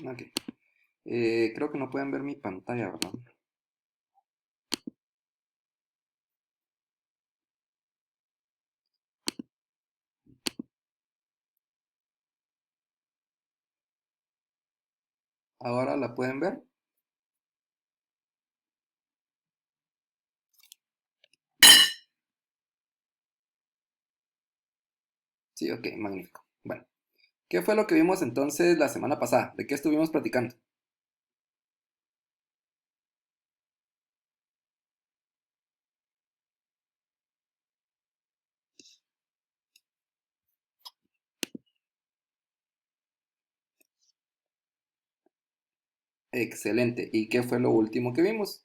Ok. Creo que no pueden ver mi pantalla, ¿verdad? Ahora la pueden ver. Sí, ok, magnífico. Bueno, ¿qué fue lo que vimos entonces la semana pasada? ¿De qué estuvimos platicando? Excelente. ¿Y qué fue lo último que vimos?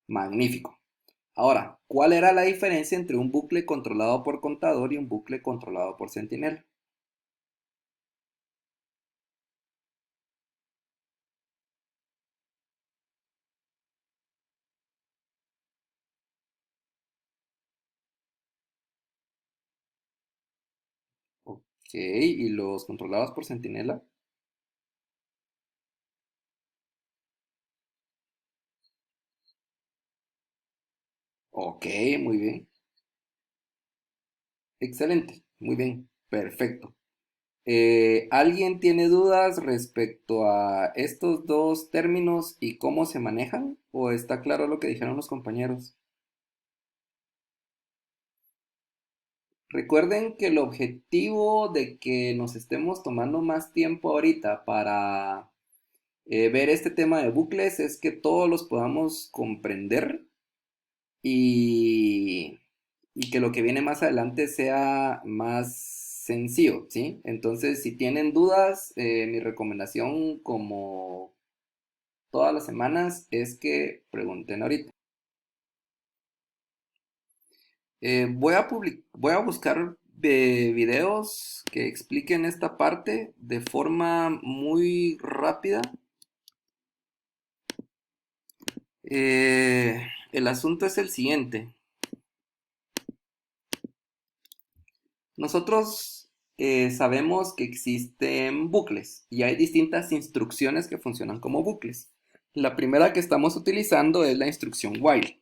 Magnífico. Ahora, ¿cuál era la diferencia entre un bucle controlado por contador y un bucle controlado por centinela? Ok, ¿y los controlados por centinela? Ok, muy bien. Excelente, muy bien, perfecto. ¿Alguien tiene dudas respecto a estos dos términos y cómo se manejan? ¿O está claro lo que dijeron los compañeros? Recuerden que el objetivo de que nos estemos tomando más tiempo ahorita para ver este tema de bucles es que todos los podamos comprender y, y que lo que viene más adelante sea más sencillo, ¿sí? Entonces, si tienen dudas, mi recomendación, como todas las semanas, es que pregunten ahorita. Voy a buscar videos que expliquen esta parte de forma muy rápida. El asunto es el siguiente. Nosotros sabemos que existen bucles y hay distintas instrucciones que funcionan como bucles. La primera que estamos utilizando es la instrucción while.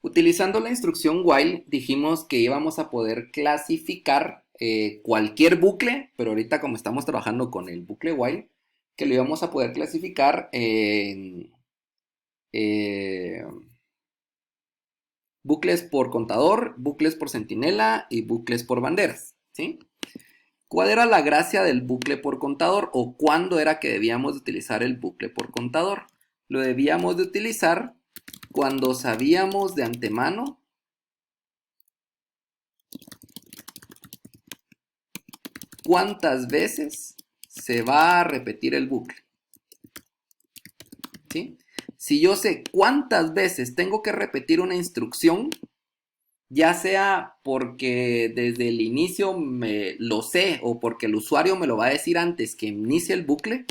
Utilizando la instrucción while dijimos que íbamos a poder clasificar cualquier bucle, pero ahorita como estamos trabajando con el bucle while, que lo íbamos a poder clasificar en bucles por contador, bucles por centinela y bucles por banderas, ¿sí? ¿Cuál era la gracia del bucle por contador o cuándo era que debíamos de utilizar el bucle por contador? Lo debíamos de utilizar cuando sabíamos de antemano cuántas veces se va a repetir el bucle, ¿sí? Si yo sé cuántas veces tengo que repetir una instrucción, ya sea porque desde el inicio me lo sé o porque el usuario me lo va a decir antes que inicie el bucle,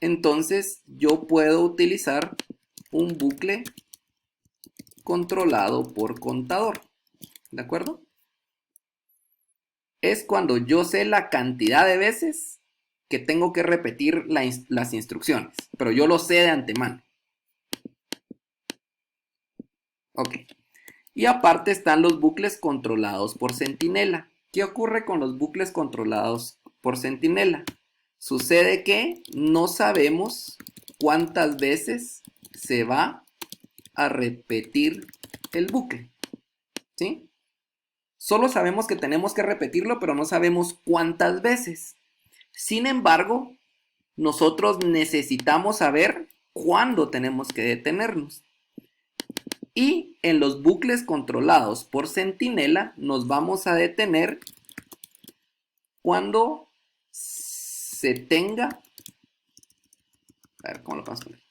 entonces yo puedo utilizar un bucle controlado por contador, ¿de acuerdo? Es cuando yo sé la cantidad de veces que tengo que repetir las instrucciones, pero yo lo sé de antemano. Ok. Y aparte están los bucles controlados por centinela. ¿Qué ocurre con los bucles controlados por centinela? Sucede que no sabemos cuántas veces se va a repetir el bucle, ¿sí? Solo sabemos que tenemos que repetirlo, pero no sabemos cuántas veces. Sin embargo, nosotros necesitamos saber cuándo tenemos que detenernos. Y en los bucles controlados por centinela nos vamos a detener cuando se tenga... A ver, ¿cómo lo podemos poner?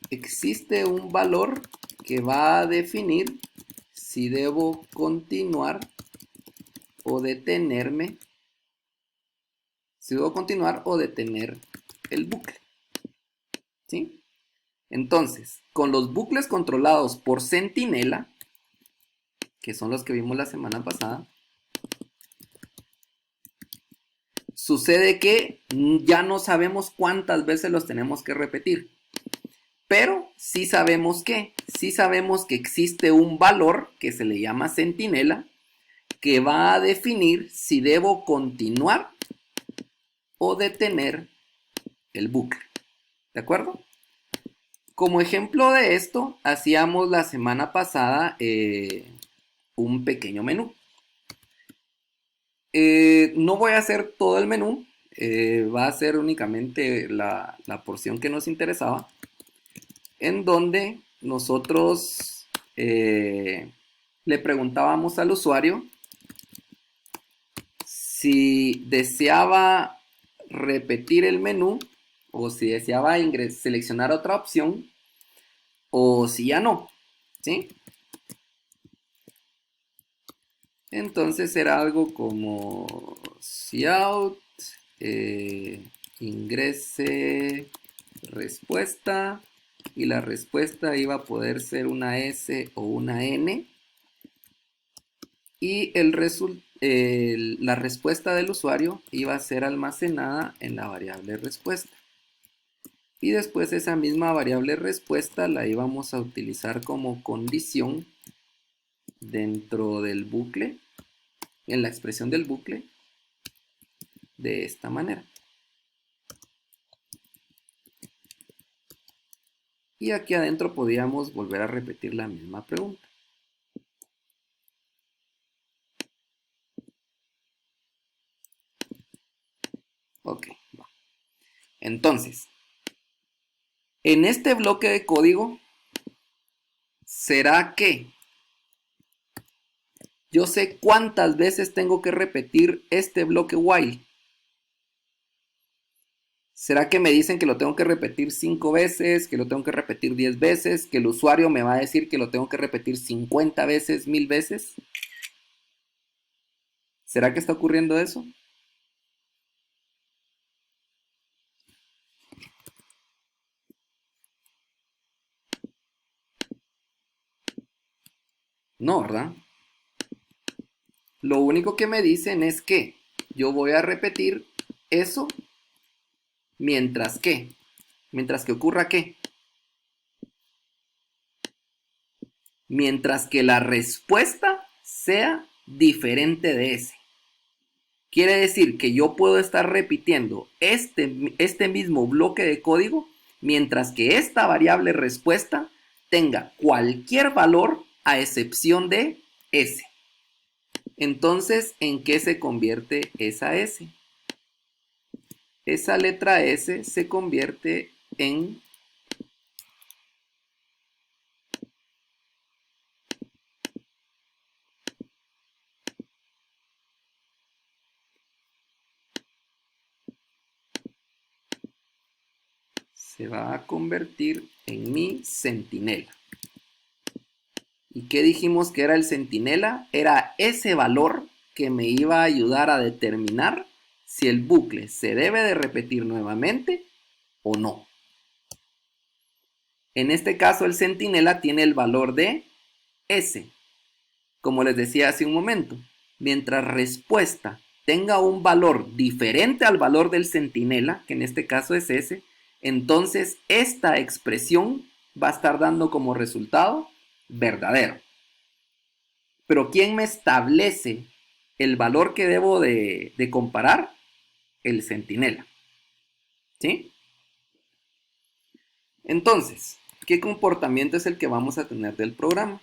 Existe un valor que va a definir si debo continuar o detenerme, si debo continuar o detener el bucle, ¿sí? Entonces, con los bucles controlados por centinela, que son los que vimos la semana pasada, sucede que ya no sabemos cuántas veces los tenemos que repetir. Pero sí sabemos que existe un valor que se le llama centinela que va a definir si debo continuar o detener el bucle. ¿De acuerdo? Como ejemplo de esto, hacíamos la semana pasada un pequeño menú. No voy a hacer todo el menú, va a ser únicamente la porción que nos interesaba, en donde nosotros le preguntábamos al usuario si deseaba repetir el menú o si deseaba seleccionar otra opción o si ya no, ¿sí? Entonces era algo como cout, ingrese respuesta, y la respuesta iba a poder ser una S o una N, y la respuesta del usuario iba a ser almacenada en la variable respuesta. Y después esa misma variable respuesta la íbamos a utilizar como condición dentro del bucle, en la expresión del bucle, de esta manera. Y aquí adentro podíamos volver a repetir la misma pregunta. Ok, entonces, en este bloque de código, ¿será que yo sé cuántas veces tengo que repetir este bloque while? ¿Será que me dicen que lo tengo que repetir 5 veces, que lo tengo que repetir 10 veces, que el usuario me va a decir que lo tengo que repetir 50 veces, 1000 veces? ¿Será que está ocurriendo eso? No, ¿verdad? Lo único que me dicen es que yo voy a repetir eso mientras que ocurra ¿qué? Mientras que la respuesta sea diferente de ese. Quiere decir que yo puedo estar repitiendo este mismo bloque de código mientras que esta variable respuesta tenga cualquier valor a excepción de S. Entonces, ¿en qué se convierte esa S? Esa letra S se convierte en se va a convertir en mi centinela. ¿Y qué dijimos que era el centinela? Era ese valor que me iba a ayudar a determinar si el bucle se debe de repetir nuevamente o no. En este caso el centinela tiene el valor de S. Como les decía hace un momento, mientras respuesta tenga un valor diferente al valor del centinela, que en este caso es S, entonces esta expresión va a estar dando como resultado verdadero. Pero ¿quién me establece el valor que debo de comparar? El centinela. ¿Sí? Entonces, ¿qué comportamiento es el que vamos a tener del programa?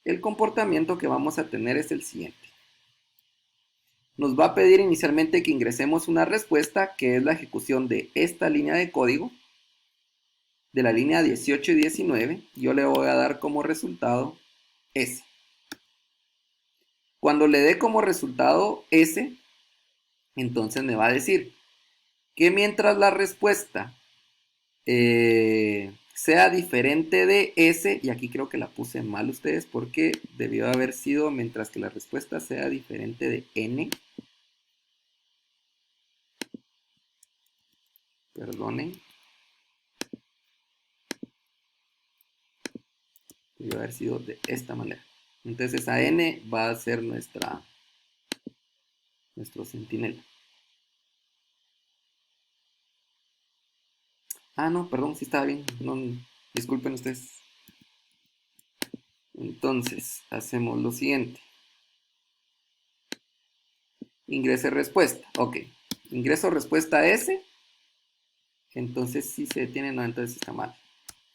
El comportamiento que vamos a tener es el siguiente. Nos va a pedir inicialmente que ingresemos una respuesta que es la ejecución de esta línea de código, de la línea 18 y 19. Yo le voy a dar como resultado S. Cuando le dé como resultado S, entonces me va a decir que mientras la respuesta sea diferente de S, y aquí creo que la puse mal ustedes porque debió haber sido mientras que la respuesta sea diferente de N. Perdonen. Debe haber sido de esta manera. Entonces esa n va a ser nuestro centinela. Ah, no, perdón, sí estaba bien. No, disculpen ustedes. Entonces, hacemos lo siguiente. Ingrese respuesta. Ok. Ingreso respuesta S. Entonces, si se detiene, no, entonces está mal.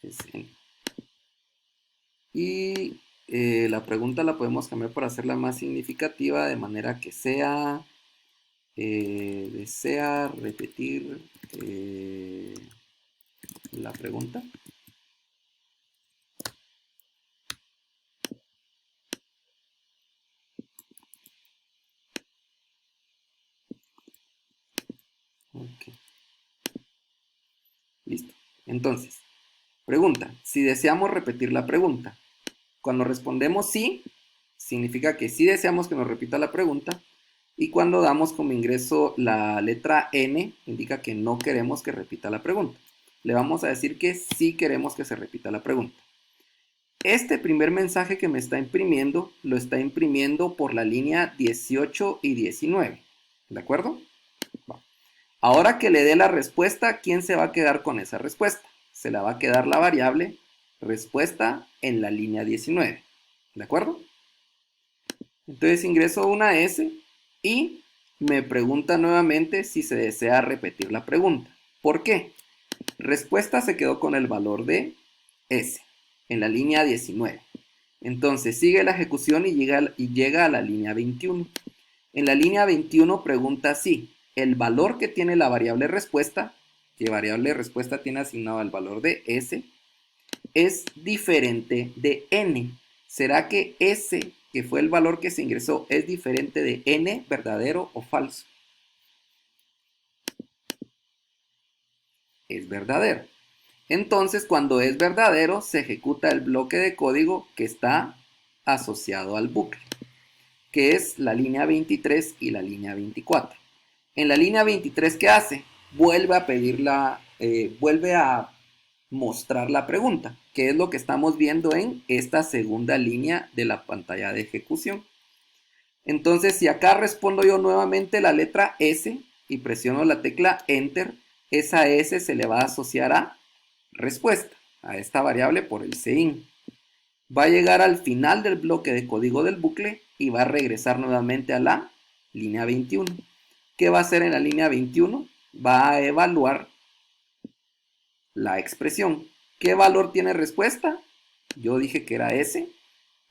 SN. Y la pregunta la podemos cambiar para hacerla más significativa, de manera que sea, desea repetir la pregunta. Ok, listo. Entonces, pregunta, si deseamos repetir la pregunta. Cuando respondemos sí, significa que sí deseamos que nos repita la pregunta. Y cuando damos como ingreso la letra N, indica que no queremos que repita la pregunta. Le vamos a decir que sí queremos que se repita la pregunta. Este primer mensaje que me está imprimiendo, lo está imprimiendo por la línea 18 y 19. ¿De acuerdo? Ahora que le dé la respuesta, ¿quién se va a quedar con esa respuesta? Se la va a quedar la variable respuesta en la línea 19. ¿De acuerdo? Entonces ingreso una S y me pregunta nuevamente si se desea repetir la pregunta. ¿Por qué? Respuesta se quedó con el valor de S en la línea 19. Entonces sigue la ejecución y llega a la línea 21. En la línea 21 pregunta si el valor que tiene la variable respuesta, que variable respuesta tiene asignado el valor de S, es diferente de N. ¿Será que S, que fue el valor que se ingresó, es diferente de N, verdadero o falso? Es verdadero. Entonces, cuando es verdadero, se ejecuta el bloque de código que está asociado al bucle, que es la línea 23 y la línea 24. En la línea 23, ¿qué hace? Vuelve a vuelve a mostrar la pregunta, que es lo que estamos viendo en esta segunda línea de la pantalla de ejecución. Entonces, si acá respondo yo nuevamente la letra S y presiono la tecla Enter, esa S se le va a asociar a respuesta, a esta variable por el CIN. Va a llegar al final del bloque de código del bucle y va a regresar nuevamente a la línea 21. ¿Qué va a hacer en la línea 21? Va a evaluar la expresión. ¿Qué valor tiene respuesta? Yo dije que era S.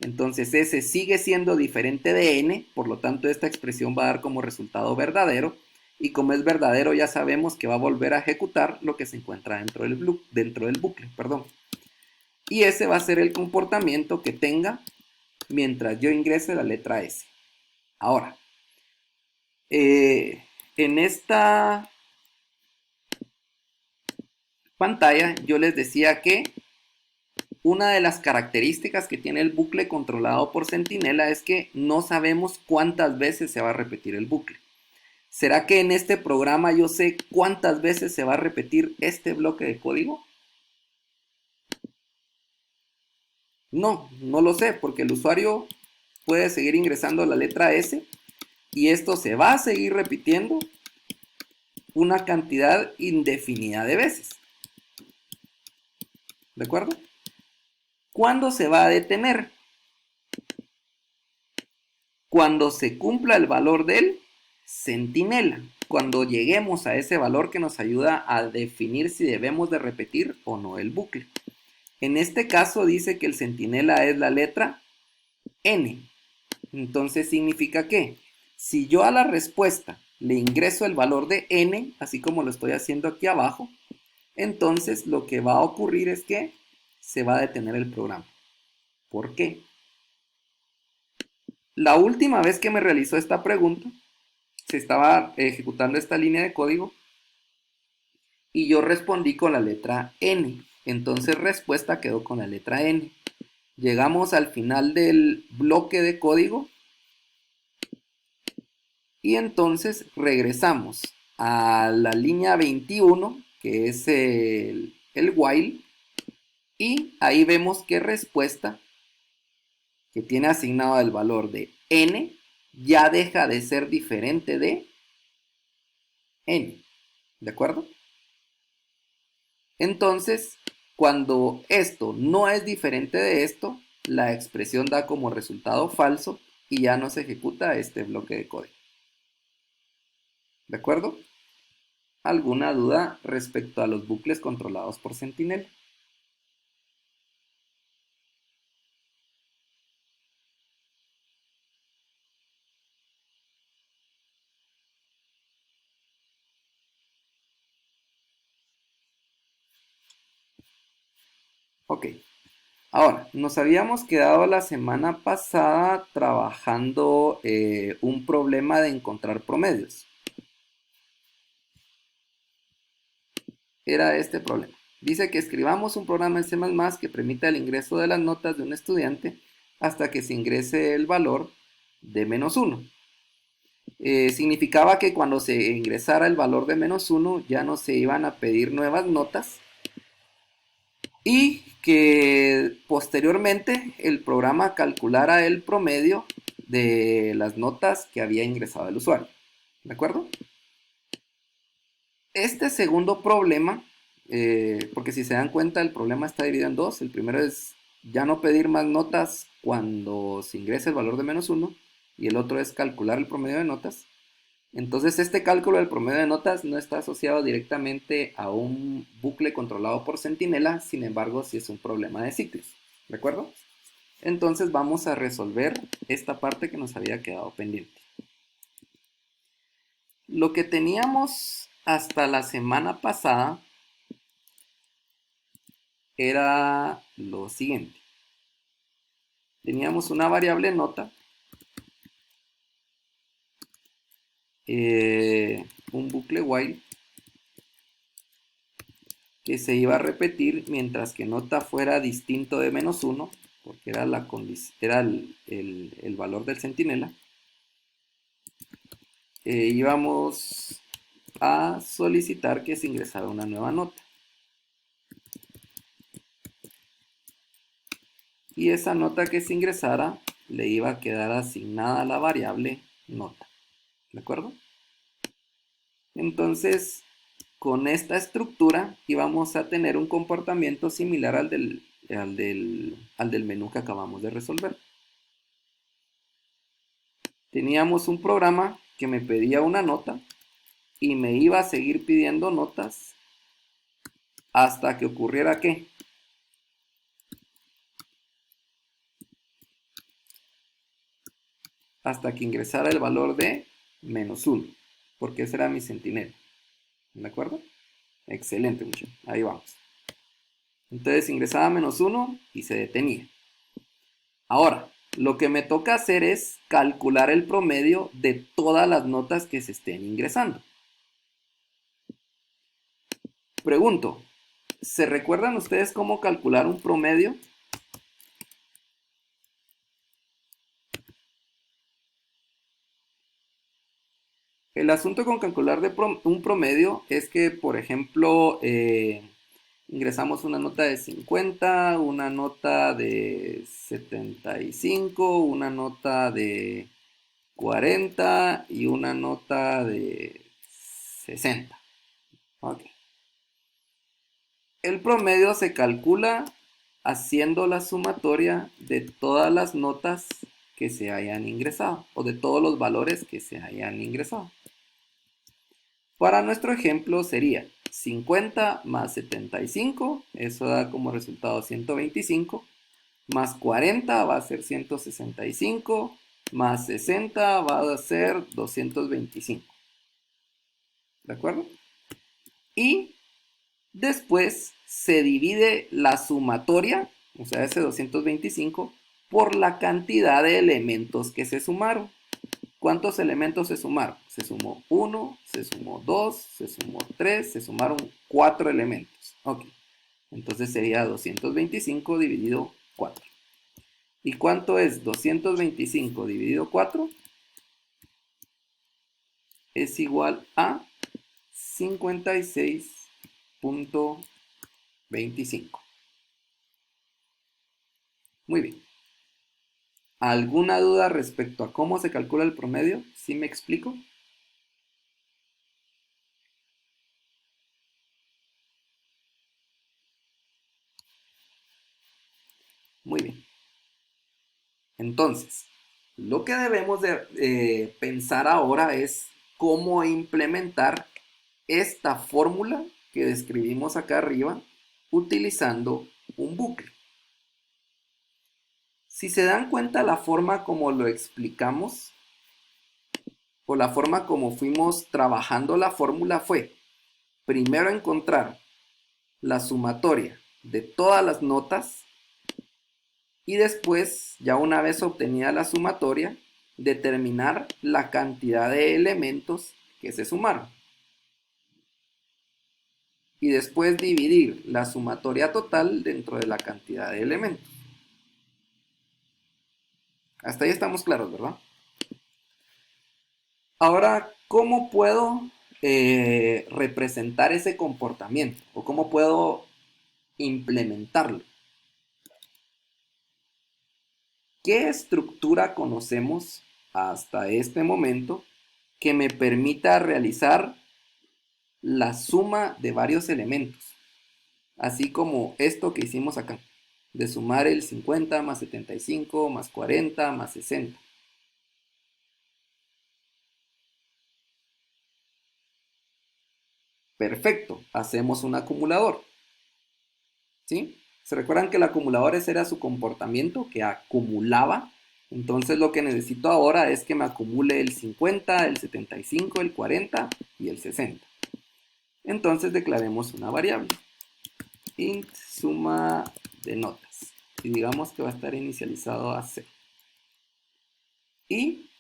Entonces S sigue siendo diferente de N, por lo tanto esta expresión va a dar como resultado verdadero. Y como es verdadero ya sabemos que va a volver a ejecutar lo que se encuentra dentro del bucle. Y ese va a ser el comportamiento que tenga mientras yo ingrese la letra S. Ahora, en esta pantalla yo les decía que una de las características que tiene el bucle controlado por centinela es que no sabemos cuántas veces se va a repetir el bucle. ¿Será que en este programa yo sé cuántas veces se va a repetir este bloque de código? No, no lo sé, porque el usuario puede seguir ingresando la letra S y esto se va a seguir repitiendo una cantidad indefinida de veces. ¿De acuerdo? ¿Cuándo se va a detener? Cuando se cumpla el valor del centinela. Cuando lleguemos a ese valor que nos ayuda a definir si debemos de repetir o no el bucle. En este caso dice que el centinela es la letra N. Entonces significa que si yo a la respuesta le ingreso el valor de N, así como lo estoy haciendo aquí abajo, entonces lo que va a ocurrir es que se va a detener el programa. ¿Por qué? La última vez que me realizó esta pregunta, se estaba ejecutando esta línea de código y yo respondí con la letra N. Entonces respuesta quedó con la letra N. Llegamos al final del bloque de código y entonces regresamos a la línea 21, que es el while, y ahí vemos que respuesta que tiene asignado el valor de n, ya deja de ser diferente de n. ¿De acuerdo? Entonces, cuando esto no es diferente de esto, la expresión da como resultado falso y ya no se ejecuta este bloque de código. ¿De acuerdo? ¿Alguna duda respecto a los bucles controlados por Sentinel? Ok. Ahora, nos habíamos quedado la semana pasada trabajando un problema de encontrar promedios. Era este problema. Dice que escribamos un programa en C++ que permita el ingreso de las notas de un estudiante hasta que se ingrese el valor de -1. Significaba que cuando se ingresara el valor de -1 ya no se iban a pedir nuevas notas y que posteriormente el programa calculara el promedio de las notas que había ingresado el usuario. ¿De acuerdo? Este segundo problema, porque si se dan cuenta el problema está dividido en dos. El primero es ya no pedir más notas cuando se ingrese el valor de -1 y el otro es calcular el promedio de notas. Entonces este cálculo del promedio de notas no está asociado directamente a un bucle controlado por Sentinela, sin embargo sí es un problema de ciclos, ¿de acuerdo? Entonces vamos a resolver esta parte que nos había quedado pendiente. Lo que teníamos hasta la semana pasada era lo siguiente. Teníamos una variable nota, un bucle while, que se iba a repetir mientras que nota fuera distinto de -1, porque era, era el valor del centinela. Íbamos a solicitar que se ingresara una nueva nota. Y esa nota que se ingresara le iba a quedar asignada a la variable nota. ¿De acuerdo? Entonces, con esta estructura íbamos a tener un comportamiento similar al del menú que acabamos de resolver. Teníamos un programa que me pedía una nota y me iba a seguir pidiendo notas hasta que ocurriera ¿qué? Hasta que ingresara el valor de -1, porque ese era mi centinela. ¿De acuerdo? Excelente, muchachos. Ahí vamos. Entonces ingresaba -1 y se detenía. Ahora, lo que me toca hacer es calcular el promedio de todas las notas que se estén ingresando. Pregunto, ¿se recuerdan ustedes cómo calcular un promedio? El asunto con calcular un promedio es que, por ejemplo, ingresamos una nota de 50, una nota de 75, una nota de 40 y una nota de 60. Okay. El promedio se calcula haciendo la sumatoria de todas las notas que se hayan ingresado o de todos los valores que se hayan ingresado. Para nuestro ejemplo sería 50 más 75, eso da como resultado 125, más 40 va a ser 165, más 60 va a ser 225. ¿De acuerdo? Y después se divide la sumatoria, o sea, ese 225, por la cantidad de elementos que se sumaron. ¿Cuántos elementos se sumaron? Se sumó 1, se sumó 2, se sumó 3, se sumaron 4 elementos. Ok, entonces sería 225 dividido 4. ¿Y cuánto es 225 dividido 4? Es igual a 56.25. Muy bien. ¿Alguna duda respecto a cómo se calcula el promedio? ¿Sí me explico? Muy bien. Entonces, lo que debemos de pensar ahora es cómo implementar esta fórmula que describimos acá arriba utilizando un bucle. Si se dan cuenta, la forma como lo explicamos o la forma como fuimos trabajando la fórmula fue primero encontrar la sumatoria de todas las notas y después, ya una vez obtenida la sumatoria, determinar la cantidad de elementos que se sumaron. Y después dividir la sumatoria total dentro de la cantidad de elementos. Hasta ahí estamos claros, ¿verdad? Ahora, ¿cómo puedo representar ese comportamiento? ¿O cómo puedo implementarlo? ¿Qué estructura conocemos hasta este momento que me permita realizar la suma de varios elementos? Así como esto que hicimos acá, de sumar el 50 más 75 más 40 más 60. Perfecto, hacemos un acumulador. ¿Sí? ¿Se recuerdan que el acumulador ese era su comportamiento, que acumulaba? Entonces lo que necesito ahora es que me acumule el 50, el 75, el 40 y el 60. Entonces declaremos una variable. Int suma de notas. Y digamos que va a estar inicializado a 0. Y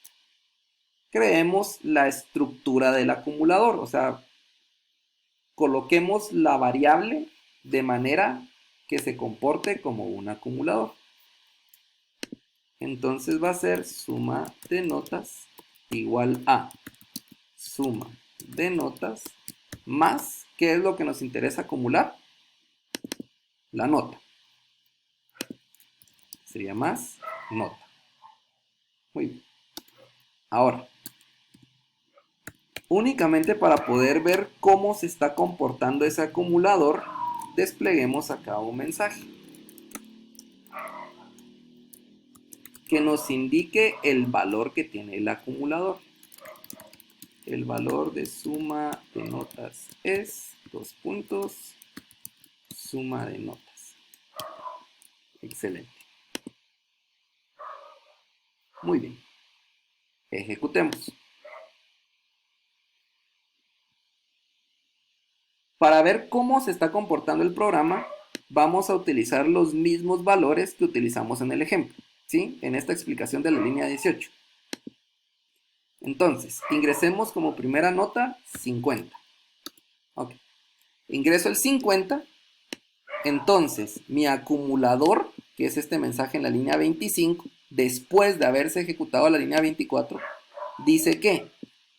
creemos la estructura del acumulador. O sea, coloquemos la variable de manera que se comporte como un acumulador. Entonces va a ser suma de notas igual a suma de notas más, ¿qué es lo que nos interesa acumular? La nota. Sería más nota. Muy bien. Ahora, únicamente para poder ver cómo se está comportando ese acumulador, despleguemos acá un mensaje que nos indique el valor que tiene el acumulador. El valor de suma de notas es, dos puntos, suma de notas. Excelente. Muy bien. Ejecutemos. Para ver cómo se está comportando el programa, vamos a utilizar los mismos valores que utilizamos en el ejemplo, ¿sí? En esta explicación de la línea 18. Entonces, ingresemos como primera nota 50. Ok. Ingreso el 50. Entonces, mi acumulador, que es este mensaje en la línea 25, después de haberse ejecutado la línea 24, dice que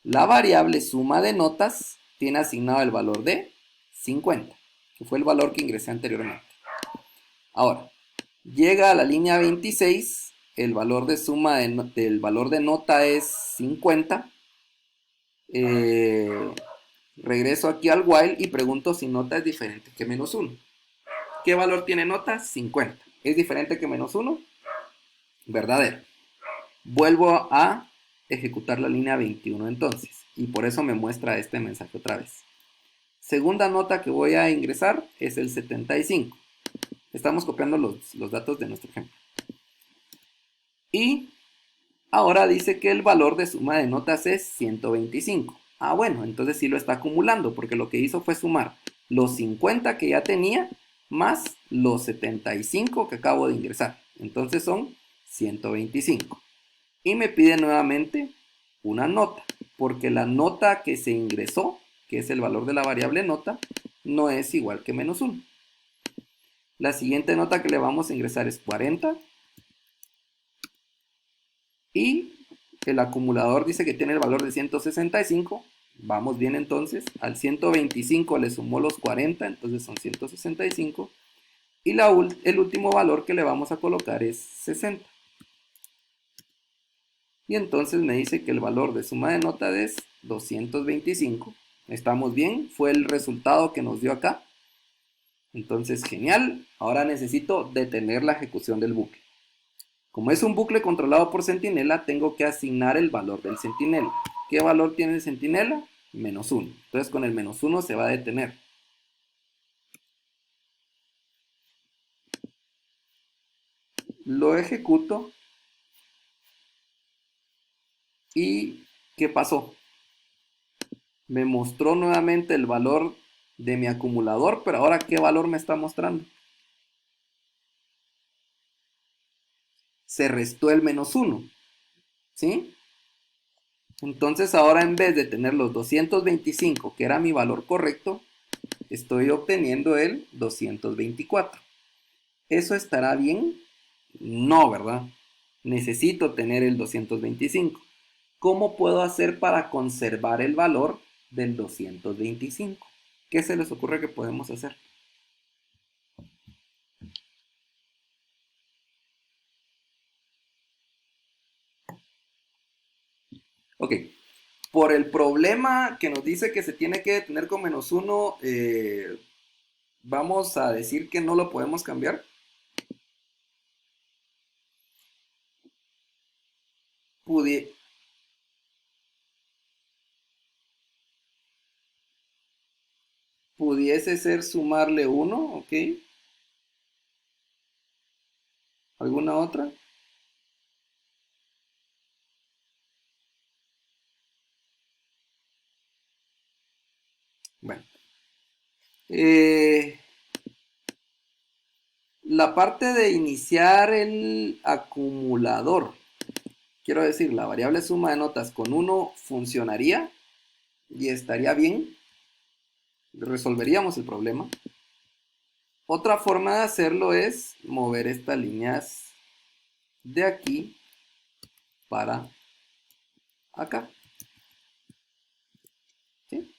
la variable suma de notas tiene asignado el valor de 50, que fue el valor que ingresé anteriormente. Ahora, llega a la línea 26, el valor de suma del valor de nota es 50. Regreso aquí al while y pregunto si nota es diferente que menos 1. ¿Qué valor tiene nota? 50. ¿Es diferente que menos 1? Verdadero. Vuelvo a ejecutar la línea 21 entonces, y por eso me muestra este mensaje otra vez. Segunda nota que voy a ingresar es el 75. Estamos copiando los datos de nuestro ejemplo. Y ahora dice que el valor de suma de notas es 125. Ah, bueno, entonces sí lo está acumulando, porque lo que hizo fue sumar los 50 que ya tenía más los 75 que acabo de ingresar. Entonces son 125. Y me pide nuevamente una nota, porque la nota que se ingresó, que es el valor de la variable nota, no es igual que menos 1. La siguiente nota que le vamos a ingresar es 40. Y el acumulador dice que tiene el valor de 165. Vamos bien entonces. Al 125 le sumó los 40, entonces son 165. Y el último valor que le vamos a colocar es 60. Y entonces me dice que el valor de suma de notas es 225. ¿Estamos bien? Fue el resultado que nos dio acá. Entonces, genial. Ahora necesito detener la ejecución del bucle. Como es un bucle controlado por centinela, tengo que asignar el valor del centinela. ¿Qué valor tiene el centinela? -1. Entonces, con el -1 se va a detener. Lo ejecuto. ¿Y qué pasó? Me mostró nuevamente el valor de mi acumulador, pero ahora ¿qué valor me está mostrando? Se restó el -1, ¿sí? Entonces ahora en vez de tener los 225, que era mi valor correcto, estoy obteniendo el 224. ¿Eso estará bien? No, ¿verdad? Necesito tener el 225. ¿Cómo puedo hacer para conservar el valor del 225? ¿Qué se les ocurre que podemos hacer? Ok, por el problema que nos dice que se tiene que detener con -1, vamos a decir que no lo podemos cambiar. Pudi- pudiese ser sumarle 1, ok. ¿Alguna otra? Bueno. Eh, la parte de iniciar el acumulador, quiero decir, la variable suma de notas con 1 funcionaría y estaría bien, resolveríamos el problema. Otra forma de hacerlo es mover estas líneas de aquí para acá, ¿sí?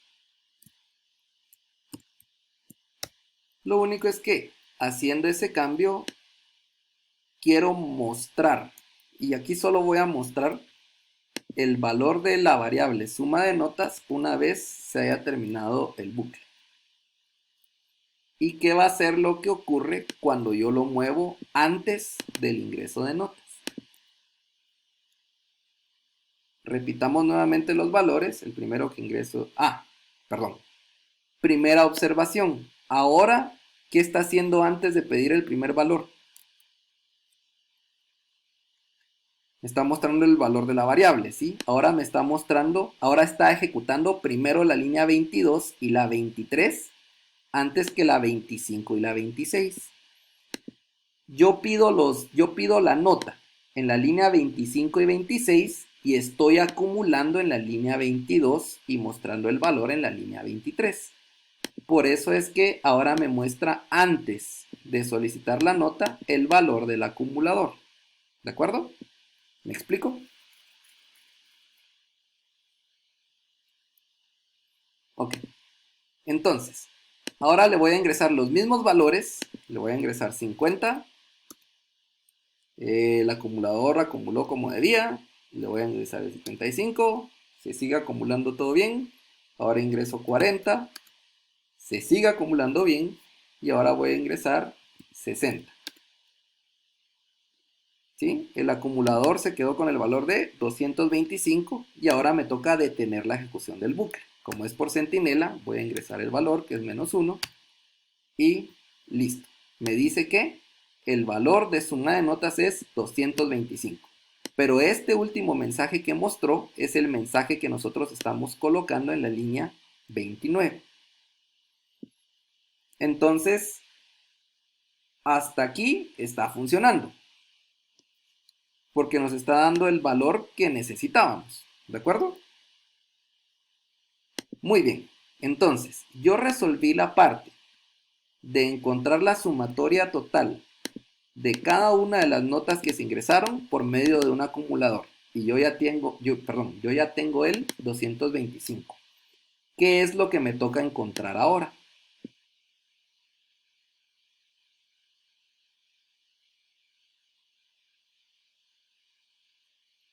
Lo único es que haciendo ese cambio quiero mostrar, y aquí solo voy a mostrar el valor de la variable suma de notas una vez se haya terminado el bucle. ¿Y qué va a ser lo que ocurre cuando yo lo muevo antes del ingreso de notas? Repitamos nuevamente los valores. El primero que ingreso... perdón. Primera observación. Ahora, ¿qué está haciendo antes de pedir el primer valor? Me está mostrando el valor de la variable, ¿sí? Ahora me está mostrando, ahora está ejecutando primero la línea 22 y la 23 antes que la 25 y la 26. Yo pido la nota en la línea 25 y 26 y estoy acumulando en la línea 22 y mostrando el valor en la línea 23. Por eso es que ahora me muestra antes de solicitar la nota el valor del acumulador. ¿De acuerdo? ¿Me explico? Ok. Entonces, ahora le voy a ingresar los mismos valores. Le voy a ingresar 50. El acumulador acumuló como debía. Le voy a ingresar el 55. Se sigue acumulando todo bien. Ahora ingreso 40. Se sigue acumulando bien. Y ahora voy a ingresar 60. ¿Sí? El acumulador se quedó con el valor de 225 y ahora me toca detener la ejecución del bucle. Como es por centinela, voy a ingresar el valor que es -1 y listo. Me dice que el valor de suma de notas es 225. Pero este último mensaje que mostró es el mensaje que nosotros estamos colocando en la línea 29. Entonces, hasta aquí está funcionando, porque nos está dando el valor que necesitábamos. ¿De acuerdo? Muy bien. Entonces, yo resolví la parte de encontrar la sumatoria total de cada una de las notas que se ingresaron por medio de un acumulador. Y yo ya tengo el 225. ¿Qué es lo que me toca encontrar ahora?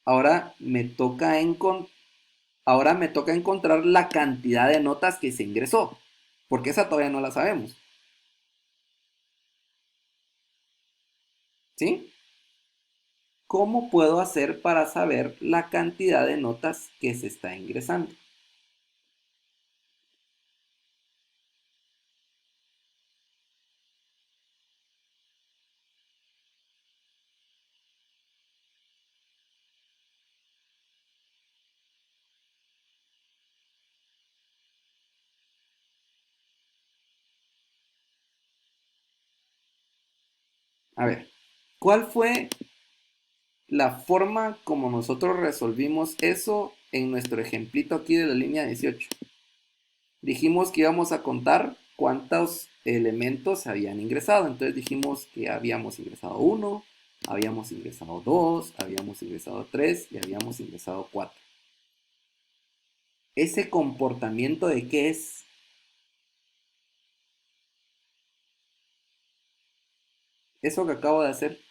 Ahora me toca encontrar la cantidad de notas que se ingresó, porque esa todavía no la sabemos. ¿Sí? ¿Cómo puedo hacer para saber la cantidad de notas que se está ingresando? A ver, ¿cuál fue la forma como nosotros resolvimos eso en nuestro ejemplito aquí de la línea 18? Dijimos que íbamos a contar cuántos elementos habían ingresado. Entonces dijimos que habíamos ingresado 1, habíamos ingresado 2, habíamos ingresado 3 y habíamos ingresado 4. ¿Ese comportamiento de qué es? Eso que acabo de hacer.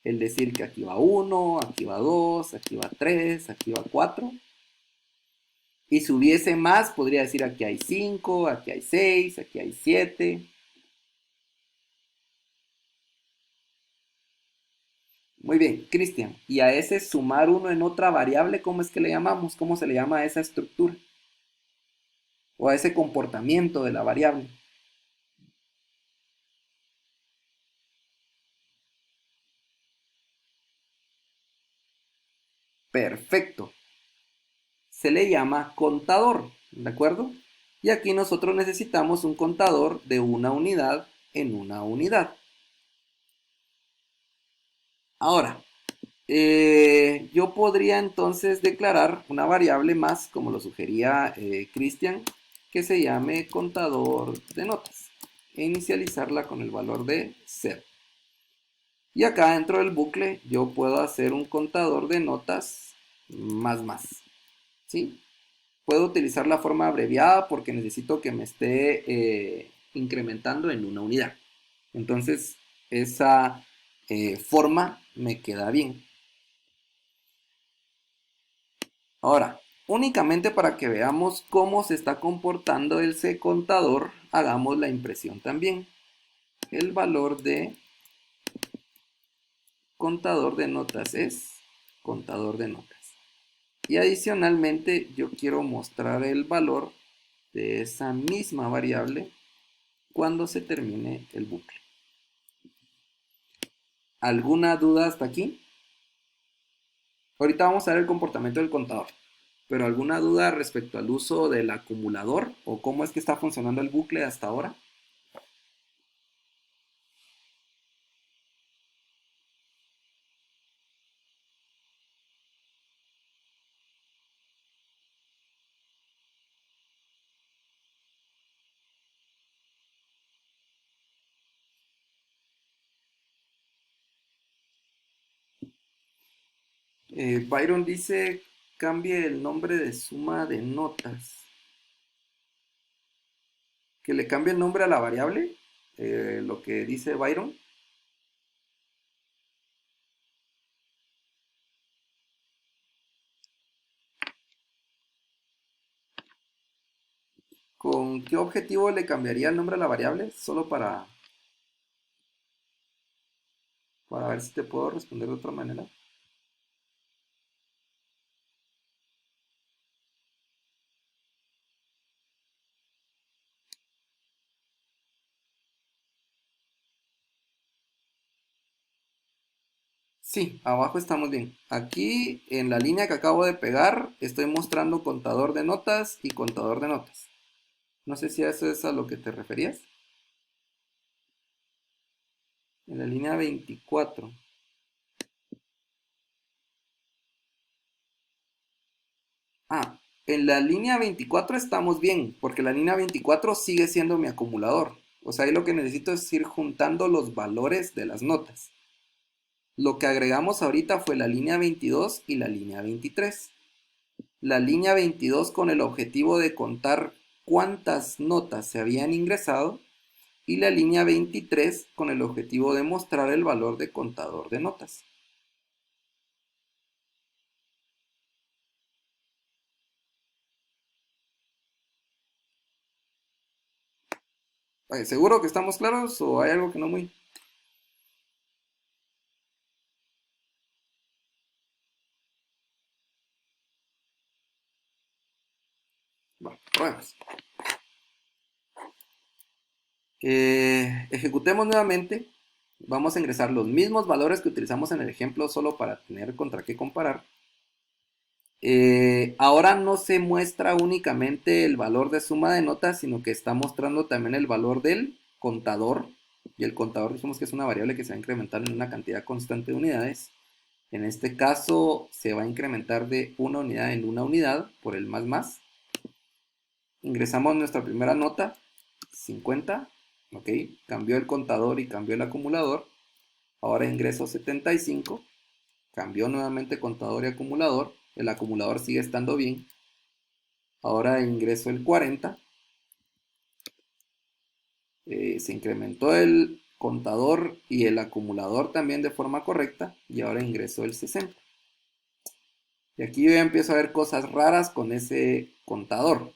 El decir que aquí va 1, aquí va 2, aquí va 3, aquí va 4. Y si hubiese más, podría decir aquí hay 5, aquí hay 6, aquí hay 7. Muy bien, Cristian. Y a ese sumar uno en otra variable, ¿cómo es que le llamamos? ¿Cómo se le llama a esa estructura? O a ese comportamiento de la variable. Perfecto. Se le llama contador, ¿de acuerdo? Y aquí nosotros necesitamos un contador de una unidad en una unidad. Ahora, yo podría entonces declarar una variable más, como lo sugería Cristian, que se llame contador de notas e inicializarla con el valor de 0. Y acá dentro del bucle yo puedo hacer un contador de notas más, ¿sí? Puedo utilizar la forma abreviada porque necesito que me esté incrementando en una unidad. Entonces, esa forma me queda bien. Ahora, únicamente para que veamos cómo se está comportando ese contador, hagamos la impresión también. El valor de contador de notas es contador de notas. Y adicionalmente yo quiero mostrar el valor de esa misma variable cuando se termine el bucle. ¿Alguna duda hasta aquí? Ahorita vamos a ver el comportamiento del contador. Pero ¿alguna duda respecto al uso del acumulador o cómo es que está funcionando el bucle hasta ahora? Byron dice cambie el nombre de suma de notas. Que le cambie el nombre a la variable, lo que dice Byron. ¿Con qué objetivo le cambiaría el nombre a la variable? Solo para ver si te puedo responder de otra manera. Sí, abajo estamos bien. Aquí en la línea que acabo de pegar estoy mostrando contador de notas y contador de notas. No sé si eso es a lo que te referías. En la línea 24. Ah, en la línea 24 estamos bien, porque la línea 24 sigue siendo mi acumulador. O sea, ahí lo que necesito es ir juntando los valores de las notas. Lo que agregamos ahorita fue la línea 22 y la línea 23. La línea 22 con el objetivo de contar cuántas notas se habían ingresado y la línea 23 con el objetivo de mostrar el valor de contador de notas. ¿Seguro que estamos claros o hay algo que no muy? Bueno, probemos. Ejecutemos nuevamente. Vamos a ingresar los mismos valores que utilizamos en el ejemplo solo para tener contra qué comparar. Ahora no se muestra únicamente el valor de suma de notas, sino que está mostrando también el valor del contador. Y el contador dijimos que es una variable que se va a incrementar en una cantidad constante de unidades. En este caso se va a incrementar de una unidad en una unidad por el más. Ingresamos nuestra primera nota, 50. Ok, cambió el contador y cambió el acumulador. Ahora ingreso 75. Cambió nuevamente contador y acumulador. El acumulador sigue estando bien. Ahora ingreso el 40. Se incrementó el contador y el acumulador también de forma correcta. Y ahora ingreso el 60. Y aquí yo ya empiezo a ver cosas raras con ese contador.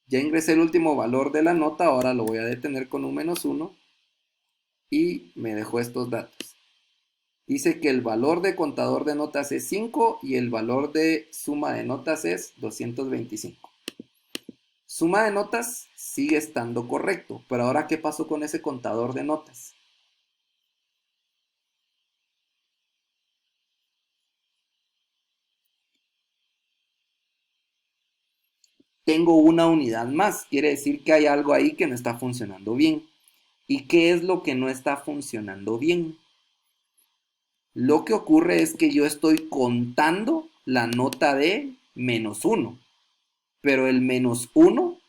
Ya ingresé el último valor de la nota. Ahora lo voy a detener con un -1. Y me dejó estos datos. Dice que el valor de contador de notas es 5 y el valor de suma de notas es 225. Suma de notas sigue estando correcto, pero ahora ¿qué pasó con ese contador de notas? Tengo una unidad más, quiere decir que hay algo ahí que no está funcionando bien. ¿Y qué es lo que no está funcionando bien? Lo que ocurre es que yo estoy contando la nota de -1, pero el -1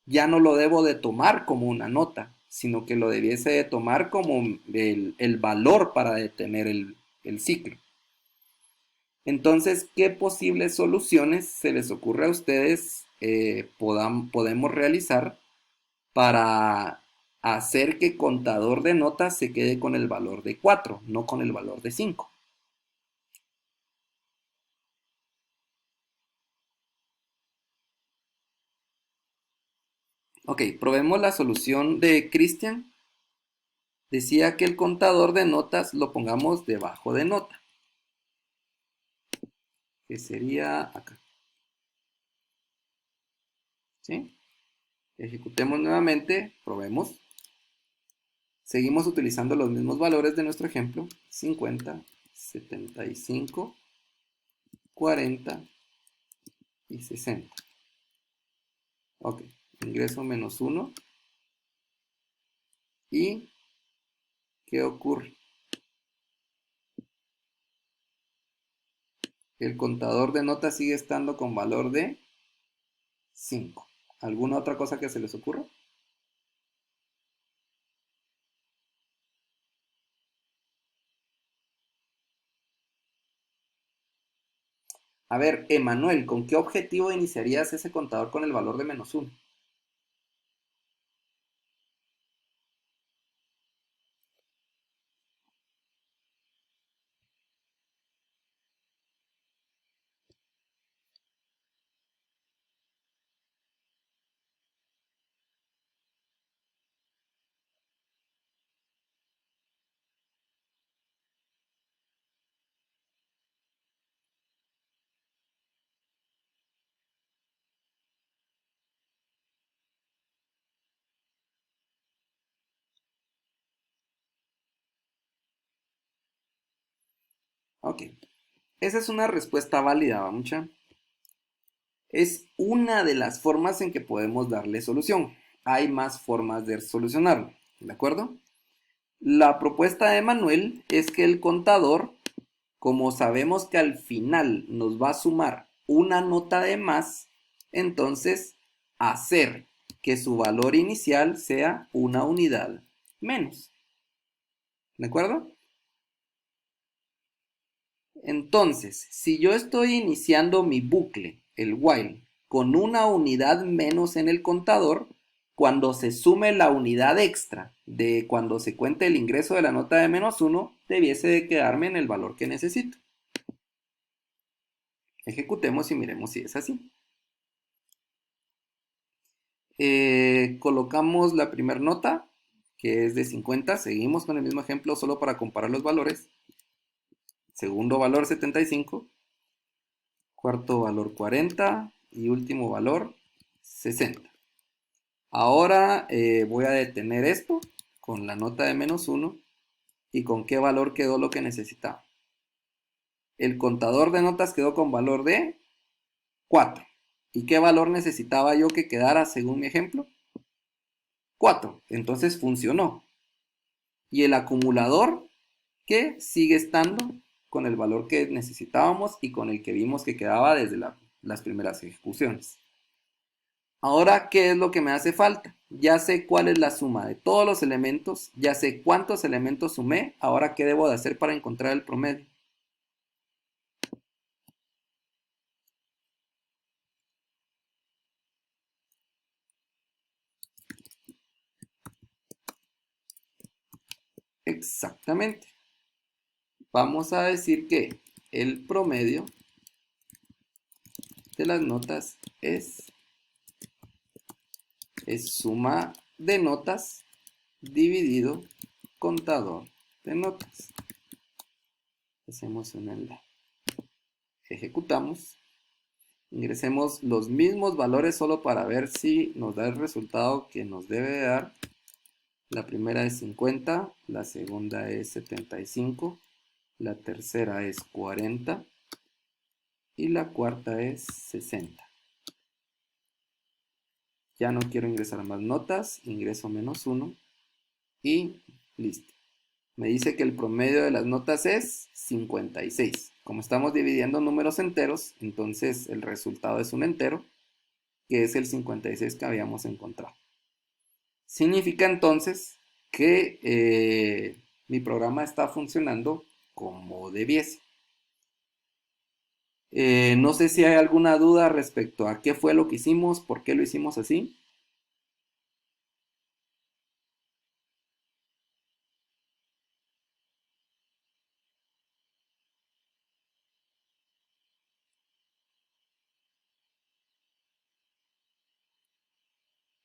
ya no lo debo de tomar como una nota, sino que lo debiese de tomar como el valor para detener el ciclo. Entonces, ¿qué posibles soluciones se les ocurre a ustedes podemos realizar para hacer que contador de notas se quede con el valor de 4, no con el valor de 5? Ok, probemos la solución de Cristian. Decía que el contador de notas lo pongamos debajo de nota, que sería acá. ¿Sí? Ejecutemos nuevamente, probemos. Seguimos utilizando los mismos valores de nuestro ejemplo. 50, 75, 40 y 60. Ok, ingreso -1. ¿Y qué ocurre? El contador de notas sigue estando con valor de 5. ¿Alguna otra cosa que se les ocurra? A ver, Emanuel, ¿con qué objetivo iniciarías ese contador con el valor de -1? Ok, esa es una respuesta válida, ¿va, mucha? Es una de las formas en que podemos darle solución. Hay más formas de solucionarlo, ¿de acuerdo? La propuesta de Manuel es que el contador, como sabemos que al final nos va a sumar una nota de más, entonces hacer que su valor inicial sea una unidad menos. ¿De acuerdo? Entonces, si yo estoy iniciando mi bucle, el while, con una unidad menos en el contador, cuando se sume la unidad extra de cuando se cuente el ingreso de la nota de -1, debiese de quedarme en el valor que necesito. Ejecutemos y miremos si es así. Colocamos la primera nota, que es de 50. Seguimos con el mismo ejemplo solo para comparar los valores. Segundo valor 75. Cuarto valor 40. Y último valor 60. Ahora voy a detener esto con la nota de -1 y con qué valor quedó lo que necesitaba. El contador de notas quedó con valor de 4. ¿Y qué valor necesitaba yo que quedara según mi ejemplo? 4. Entonces funcionó. Y el acumulador que sigue estando con el valor que necesitábamos y con el que vimos que quedaba desde las primeras ejecuciones. Ahora, ¿qué es lo que me hace falta? Ya sé cuál es la suma de todos los elementos, ya sé cuántos elementos sumé, ahora ¿qué debo de hacer para encontrar el promedio? Exactamente. Vamos a decir que el promedio de las notas es suma de notas dividido contador de notas. Hacemos un enlace. Ejecutamos. Ingresemos los mismos valores solo para ver si nos da el resultado que nos debe dar. La primera es 50, la segunda es 75, la tercera es 40 y la cuarta es 60. Ya no quiero ingresar más notas, ingreso -1 y listo. Me dice que el promedio de las notas es 56. Como estamos dividiendo números enteros, entonces el resultado es un entero, que es el 56 que habíamos encontrado. Significa entonces que mi programa está funcionando como debiese. No sé si hay alguna duda respecto a qué fue lo que hicimos, por qué lo hicimos así.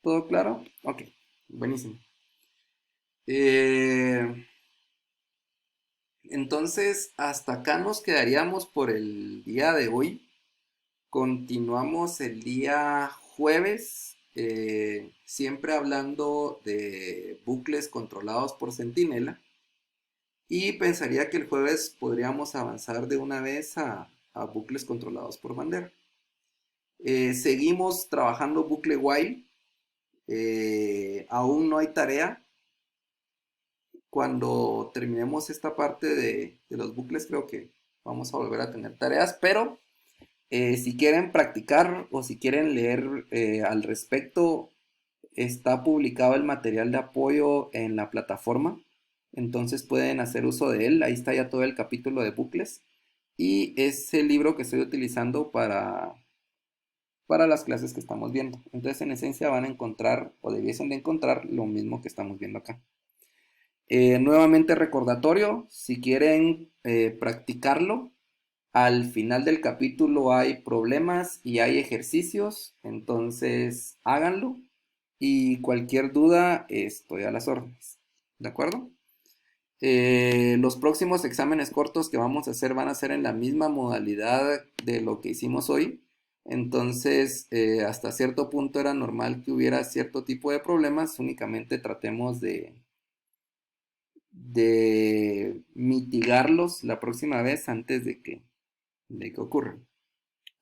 ¿Todo claro? Ok, buenísimo. Entonces, hasta acá nos quedaríamos por el día de hoy. Continuamos el día jueves, siempre hablando de bucles controlados por Centinela. Y pensaría que el jueves podríamos avanzar de una vez a bucles controlados por bandera. Seguimos trabajando bucle while. Aún no hay tarea. Cuando terminemos esta parte de los bucles, creo que vamos a volver a tener tareas. Pero si quieren practicar o si quieren leer al respecto, está publicado el material de apoyo en la plataforma. Entonces pueden hacer uso de él. Ahí está ya todo el capítulo de bucles. Y es el libro que estoy utilizando para las clases que estamos viendo. Entonces, en esencia van a encontrar, o debiesen de encontrar, lo mismo que estamos viendo acá. Nuevamente recordatorio, si quieren practicarlo, al final del capítulo hay problemas y hay ejercicios, entonces háganlo. Y cualquier duda, estoy a las órdenes. ¿De acuerdo? Los próximos exámenes cortos que vamos a hacer van a ser en la misma modalidad de lo que hicimos hoy. Entonces, hasta cierto punto era normal que hubiera cierto tipo de problemas. Únicamente tratemos de mitigarlos la próxima vez antes de que ocurran.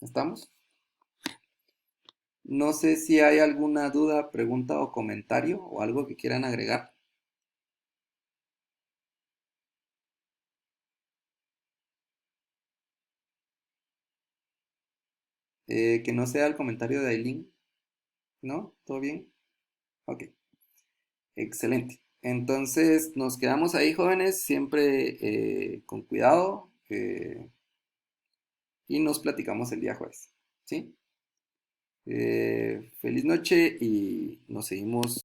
¿Estamos? No sé si hay alguna duda, pregunta o comentario o algo que quieran agregar. Que no sea el comentario de Aileen. ¿No? ¿Todo bien? Ok. Excelente. Entonces nos quedamos ahí, jóvenes, siempre con cuidado y nos platicamos el día jueves. ¿Sí? Feliz noche y nos seguimos.